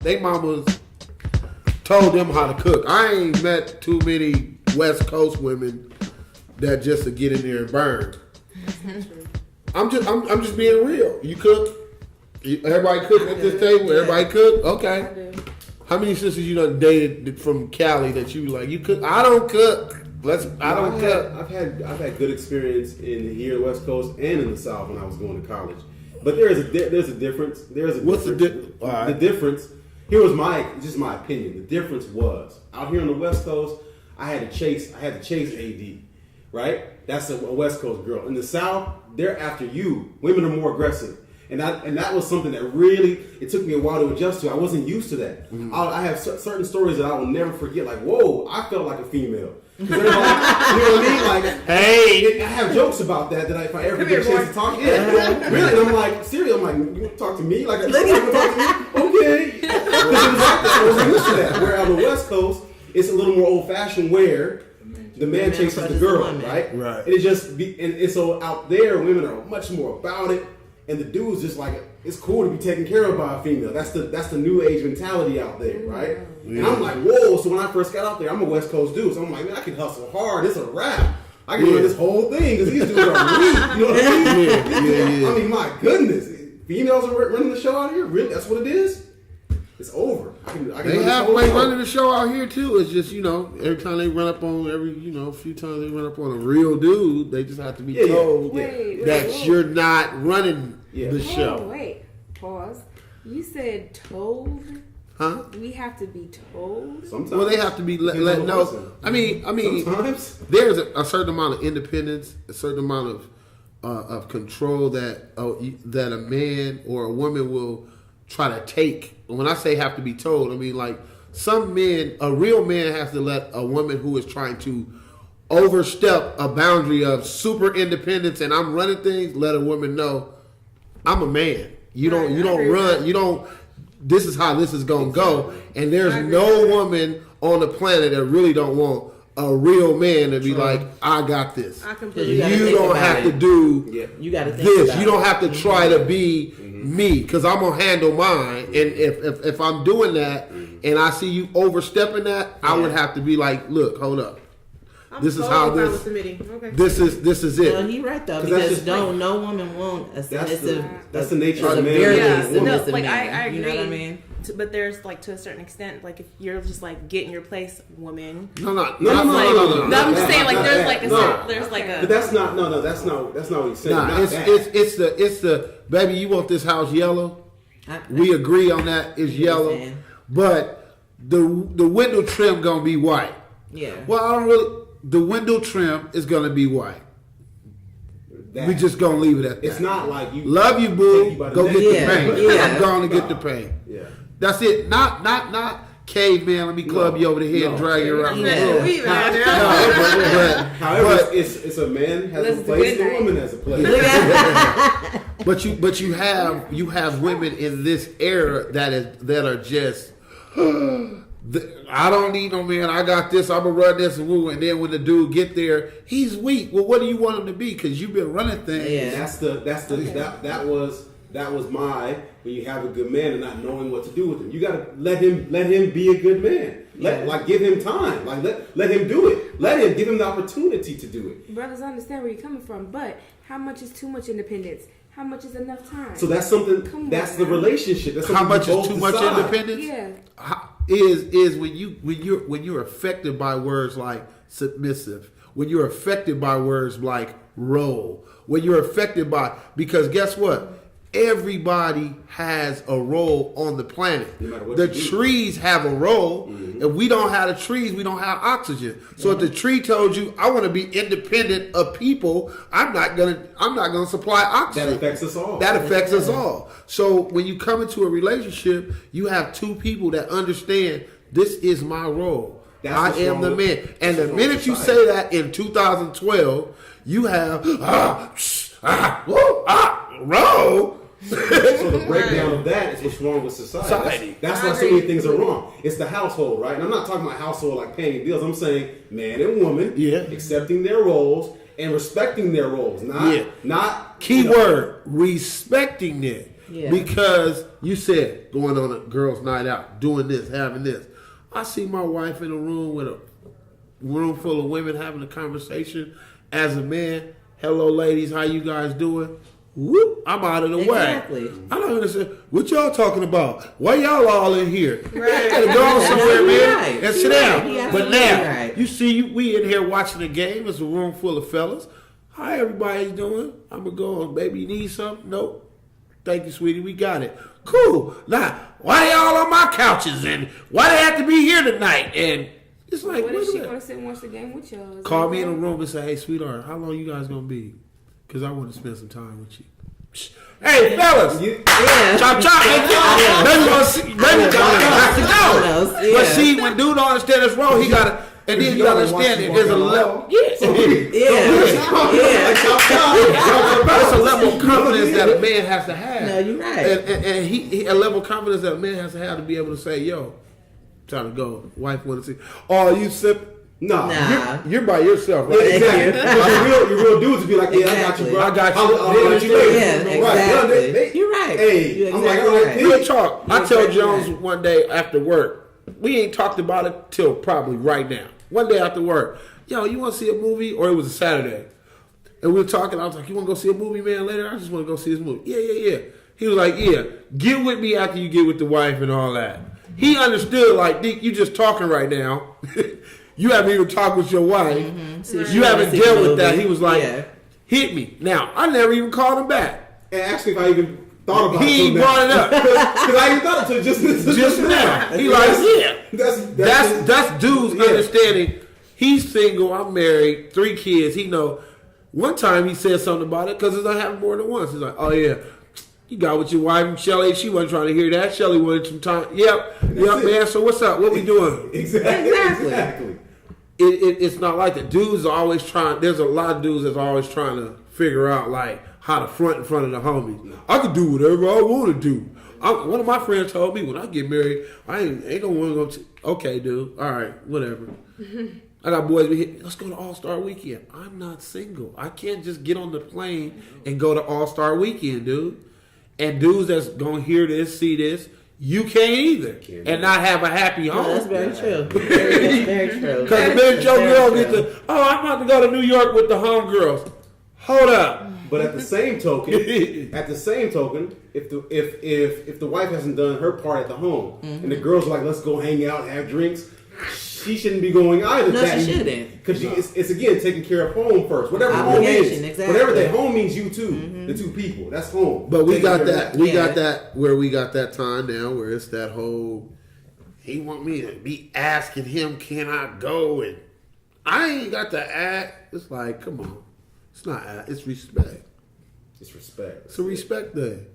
they mamas told them how to cook. I ain't met too many West Coast women that just to get in there and burn. I'm just being real. You cook? Everybody cook at this table? Everybody cook? Okay. How many sisters you done dated from Cali that you like? You cook? I don't cook. I don't cook. I've had good experience in here, the West Coast, and in the South when I was going to college. But there's a difference. What's the difference? The difference. Here was my opinion. The difference was out here on the West Coast, I had to chase AD, right? That's a West Coast girl. In the South, they're after you. Women are more aggressive. And that was something that really, it took me a while to adjust to. I wasn't used to that. Mm-hmm. I have certain stories that I will never forget. Like, whoa, I felt like a female. Like, you know what I mean? Like, hey, I have jokes about that if I ever get a chance to talk. Yeah, really. And I'm like, seriously, I'm like, you want to talk to me? Like, you want to talk to me? Okay. Because it was like that. I wasn't used to that. Where on the West Coast, it's a little more old-fashioned where the man chases the girl, right? Right. And it just and so out there, women are much more about it. And the dude's just like, it's cool to be taken care of by a female. That's the new age mentality out there, right? Yeah. And I'm like, whoa. So when I first got out there, I'm a West Coast dude. So I'm like, man, I can hustle hard. It's a wrap. I can do this whole thing because these dudes are weak. You know what I mean? Yeah. I mean, my goodness. Females are running the show out here? Really? That's what it is? It's over. I can they have like running the show out here too. It's just, every time they run up on a few times they run up on a real dude, they just have to be told that you're not running the show. Wait, pause. You said told? Huh? We have to be told? Sometimes. Well, they have to be let know. I mean, sometimes there's a certain amount of independence, a certain amount of control that a man or a woman will try to take. When I say have to be told, I mean like some men, a real man has to let a woman who is trying to overstep a boundary of super independence and I'm running things, let a woman know I'm a man. You don't run. This is how this is gonna go. And there's no woman on the planet that really don't want a real man to be like, I got this. You don't have to do you gotta think this. You don't have to try to be me because I'm gonna handle mine. And if I'm doing that and I see you overstepping that, I would have to be like, look, hold up. This is how this. Okay. This is it. Well, he right though because no woman want a submissive. That's the nature of man. I agree. You know what I mean? But there's like to a certain extent, like if you're just like getting your place, woman. No. I'm just saying like there's like a. But that's not that's not what he's saying. Nah, it's the baby. You want this house yellow? We agree on that. It's yellow, but the window trim gonna be white. Yeah. Well, I don't really. The window trim is gonna be white. We just gonna leave it at that. It's not like you love you, boo. Go get the paint. Yeah. I'm going to get the paint. Yeah. That's it. Not caveman. Let me club you over the head and drag you around the room. However, it's a man has a place, and a woman has a place. But you have women in this era that are just. I don't need no man. I got this. I'm gonna run this and woo. And then when the dude get there, he's weak. Well, what do you want him to be? Because you've been running things. Yeah, that was my when you have a good man and not knowing what to do with him. You gotta let him be a good man. Give him time. Let him do it. Give him the opportunity to do it. Brothers, I understand where you're coming from, but how much is too much independence? How much is enough time? So that's something. That's the relationship. That's how much is too much independence? Yeah. Is when you're affected by words like submissive, when you're affected by words like role, when you're affected by because guess what? Everybody has a role on the planet. No the trees have a role. Mm-hmm. If we don't have the trees, we don't have oxygen. So if the tree told you, I want to be independent of people, I'm not gonna supply oxygen. That affects us all. That affects us all. So when you come into a relationship, you have two people that understand this is my role. I am the man. And the minute you say that in 2012, you have role. So the breakdown of that is what's wrong with society. That's why so many things are wrong. It's the household, right? And I'm not talking about household like paying bills. I'm saying man and woman accepting their roles and respecting their roles. Not Keyword, respecting it. Yeah. Because you said going on a girls' night out, doing this, having this. I see my wife in a room with a room full of women having a conversation. As a man, hello ladies, how you guys doing? Whoop, I'm out of the Exactly. way. I don't understand. What y'all talking about? Why y'all all in here? Right. You gotta go somewhere, man, Right. and sit You're down. right. You're But absolutely now, right. you see, we in here watching the game. It's a room full of fellas. How everybody's doing? I'm gonna go on. Baby, you need something? Nope. Thank you, sweetie. We got it. Cool. Now, why y'all on my couches and why they have to be here tonight? And it's like, What wait if a she minute. gonna sit and watch the game with y'all? Is Call that me in a okay? room and say, "Hey, sweetheart, how long you guys gonna be? Because I want to spend some time with you." Hey, fellas. Yeah. Chop chop, baby gonna see, baby got to Else, go. yeah. But see, when dude don't understand this wrong, he gotta, and then you gotta understand it. There's a level, there's a level of confidence that a man has to have. No, you're right. And he a level of confidence that a man has to be able to say, "Yo, time to go. Wife want to see." Oh, you sip. Nah. You're by yourself, Yeah, right? exactly. But your real dudes would be like, yeah, I got you, bro. I got you. I'll let you later. Yeah, Right. exactly. They- You're right. Hey, You're I'm like, exactly all right. right. Real talk. I You're tell exactly Jones right. one day after work, we ain't talked about it till probably right now. One day after work, yo, you want to see a movie? Or it was a Saturday. And we were talking. I was like, you want to go see a movie, man, later? I just want to go see this movie. Yeah. He was like, yeah, get with me after you get with the wife and all that. He understood, like, Dick, you just talking right now. You haven't even talked with your wife. So You haven't see dealt the with that. movie. He was like, Yeah. hit me. Now, I never even called him back. And ask me if I even thought about it. He ain't brought it up. Because I even thought it until Just now. He like, yeah. That's dude's Yeah. understanding. He's single. I'm married. 3 kids. He know. One time he said something about it because it's not happened more than once. He's like, oh yeah, you got with your wife, Shelly. She wasn't trying to hear that. Shelly wanted some time. Yep, it. man. So what's up? What we doing? Exactly. It's not like the dudes are always trying. There's a lot of dudes that's always trying to figure out like how to front in front of the homies. I can do whatever I want to do. One of my friends told me when I get married, I ain't gonna want to go. Okay, dude. All right, whatever. I got boys. Let's go to All-Star Weekend. I'm not single. I can't just get on the plane and go to All-Star Weekend, dude. And dudes that's gonna hear this, see this, you can't either, and not have a happy home. No, that's very true. That's very true. Because the minute your girl gets to, I'm about to go to New York with the homegirls. Hold up. But at the same token, if the wife hasn't done her part at the home, and the girls are like, let's go hang out, have drinks, she shouldn't be going either. No, she shouldn't. Because it's again taking care of home first. Whatever home Obligation, is, exactly. whatever that home means, you two, the 2 people. That's home. But we Taking got care of that. We Yeah. got that where we got that time now where it's that whole. He want me to be asking him, can I go? And I ain't got to act. It's like, come on. It's not act. It's respect. It's respect. It's a respect thing.